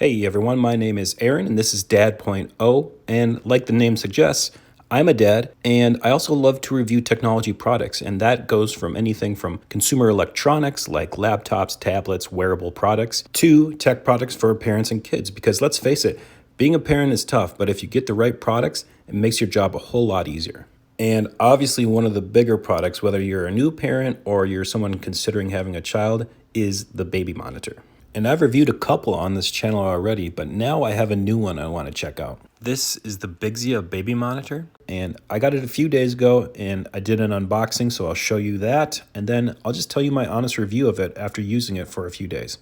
Hey everyone, my name is Aaron and this is Dad.0. And like the name suggests, I'm a dad and I also love to review technology products. And that goes from anything from consumer electronics like laptops, tablets, wearable products to tech products for parents and kids. Because let's face it, being a parent is tough, but if you get the right products, it makes your job a whole lot easier. And obviously, one of the bigger products, whether you're a new parent or you're someone considering having a child, is the baby monitor. And I've reviewed a couple on this channel already, but now I have a new one I want to check out. This is the Bigzzia Baby Monitor, and I got it a few days ago, and I did an unboxing, so I'll show you that, and then I'll just tell you my honest review of it after using it for a few days.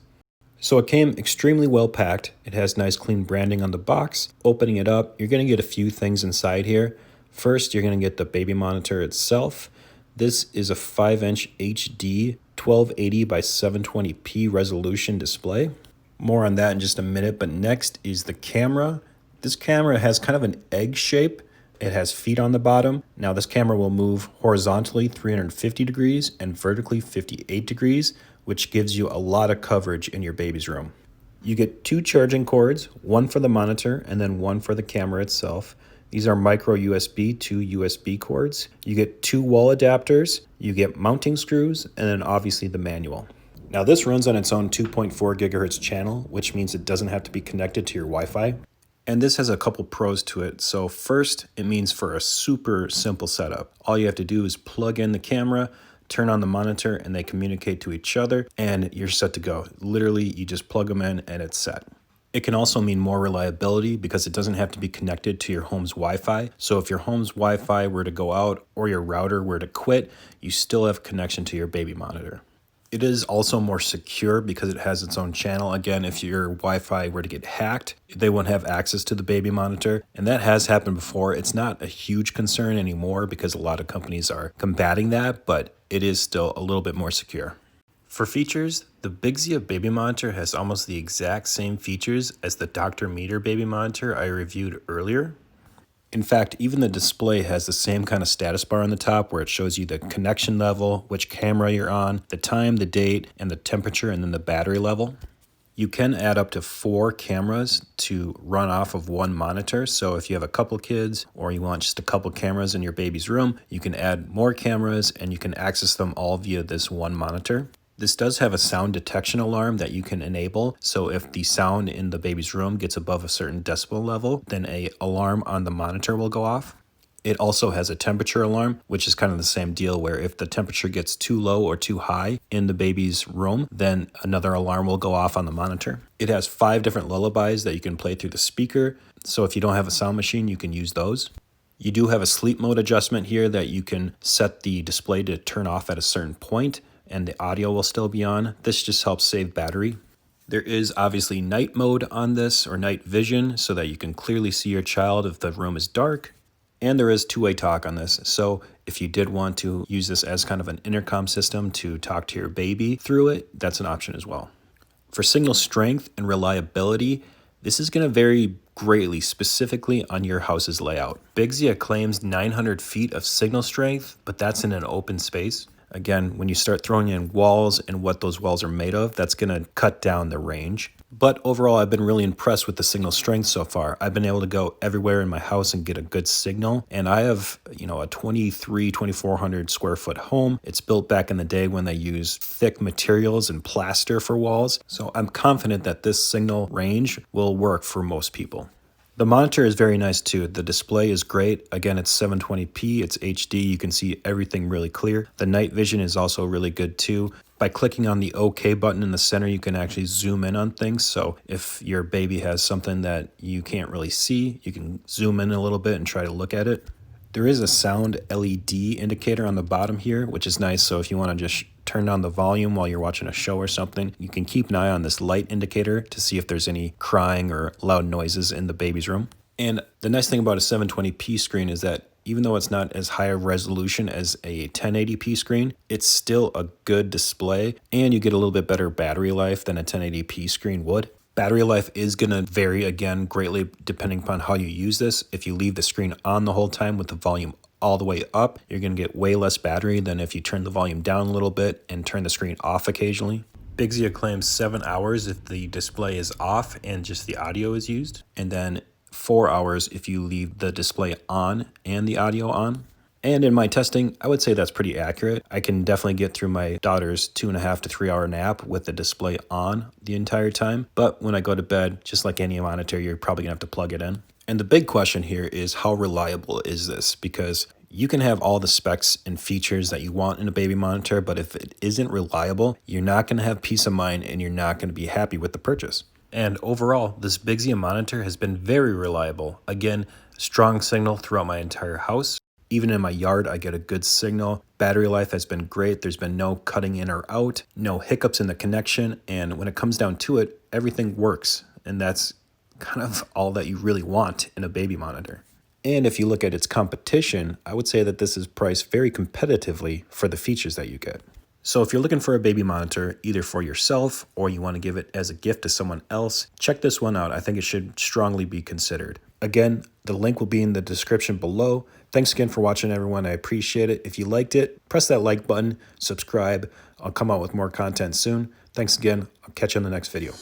So it came extremely well packed. It has nice clean branding on the box. Opening it up, you're going to get a few things inside here. First, you're going to get the baby monitor itself. This is a 5-inch HD 1280 by 720p resolution display. More on that in just a minute, but next is the camera. This camera has kind of an egg shape. It has feet on the bottom. Now this camera will move horizontally 350 degrees and vertically 58 degrees, which gives you a lot of coverage in your baby's room. You get 2 charging cords, one for the monitor and then one for the camera itself. These are micro USB to USB cords. You get 2 wall adapters, you get mounting screws, and then obviously the manual. Now this runs on its own 2.4 gigahertz channel, which means it doesn't have to be connected to your Wi-Fi. And this has a couple pros to it. So first, it means for a super simple setup. All you have to do is plug in the camera, turn on the monitor, and they communicate to each other, and you're set to go. Literally, you just plug them in and it's set. It can also mean more reliability because it doesn't have to be connected to your home's Wi-Fi. So if your home's Wi-Fi were to go out or your router were to quit, you still have connection to your baby monitor. It is also more secure because it has its own channel. Again, if your Wi-Fi were to get hacked, they won't have access to the baby monitor. And that has happened before. It's not a huge concern anymore because a lot of companies are combating that, but it is still a little bit more secure. For features, the Bigzzia Baby Monitor has almost the exact same features as the Dr. Meter Baby Monitor I reviewed earlier. In fact, even the display has the same kind of status bar on the top where it shows you the connection level, which camera you're on, the time, the date, and the temperature, and then the battery level. You can add up to 4 cameras to run off of one monitor. So if you have a couple kids or you want just a couple cameras in your baby's room, you can add more cameras and you can access them all via this one monitor. This does have a sound detection alarm that you can enable. So if the sound in the baby's room gets above a certain decibel level, then an alarm on the monitor will go off. It also has a temperature alarm, which is kind of the same deal where if the temperature gets too low or too high in the baby's room, then another alarm will go off on the monitor. It has 5 different lullabies that you can play through the speaker. So if you don't have a sound machine, you can use those. You do have a sleep mode adjustment here that you can set the display to turn off at a certain point, and the audio will still be on. This just helps save battery. There is obviously night mode on this, or night vision, so that you can clearly see your child if the room is dark. And there is 2-way talk on this. So if you did want to use this as kind of an intercom system to talk to your baby through it, that's an option as well. For signal strength and reliability, this is going to vary greatly, specifically on your house's layout. Bigzzia claims 900 feet of signal strength, but that's in an open space. Again, when you start throwing in walls and what those walls are made of, that's going to cut down the range. But overall, I've been really impressed with the signal strength so far. I've been able to go everywhere in my house and get a good signal. And I have, a 2,400 square foot home. It's built back in the day when they used thick materials and plaster for walls. So I'm confident that this signal range will work for most people. The monitor is very nice too. The display is great. Again, it's 720p, it's HD. You can see everything really clear. The night vision is also really good too. By clicking on the OK button in the center, you can actually zoom in on things. So if your baby has something that you can't really see, you can zoom in a little bit and try to look at it. There is a sound LED indicator on the bottom here, which is nice. So if you want to just turn down the volume while you're watching a show or something, you can keep an eye on this light indicator to see if there's any crying or loud noises in the baby's room. And the nice thing about a 720p screen is that even though it's not as high a resolution as a 1080p screen, it's still a good display and you get a little bit better battery life than a 1080p screen would. Battery life is going to vary again greatly depending upon how you use this. If you leave the screen on the whole time with the volume all the way up, you're going to get way less battery than if you turn the volume down a little bit and turn the screen off occasionally. Bigzzia claims 7 hours if the display is off and just the audio is used, and then 4 hours if you leave the display on and the audio on. And in my testing, I would say that's pretty accurate. I can definitely get through my daughter's 2.5 to 3 hour nap with the display on the entire time. But when I go to bed, just like any monitor, you're probably gonna have to plug it in. And the big question here is, how reliable is this? Because you can have all the specs and features that you want in a baby monitor, but if it isn't reliable, you're not gonna have peace of mind and you're not gonna be happy with the purchase. And overall, this Bigzzia monitor has been very reliable. Again, strong signal throughout my entire house. Even in my yard, I get a good signal. Battery life has been great. There's been no cutting in or out, no hiccups in the connection. And when it comes down to it, everything works. And that's kind of all that you really want in a baby monitor. And if you look at its competition, I would say that this is priced very competitively for the features that you get. So if you're looking for a baby monitor, either for yourself or you want to give it as a gift to someone else, check this one out. I think it should strongly be considered. Again, the link will be in the description below. Thanks again for watching, everyone. I appreciate it. If you liked it, press that like button, subscribe. I'll come out with more content soon. Thanks again. I'll catch you in the next video.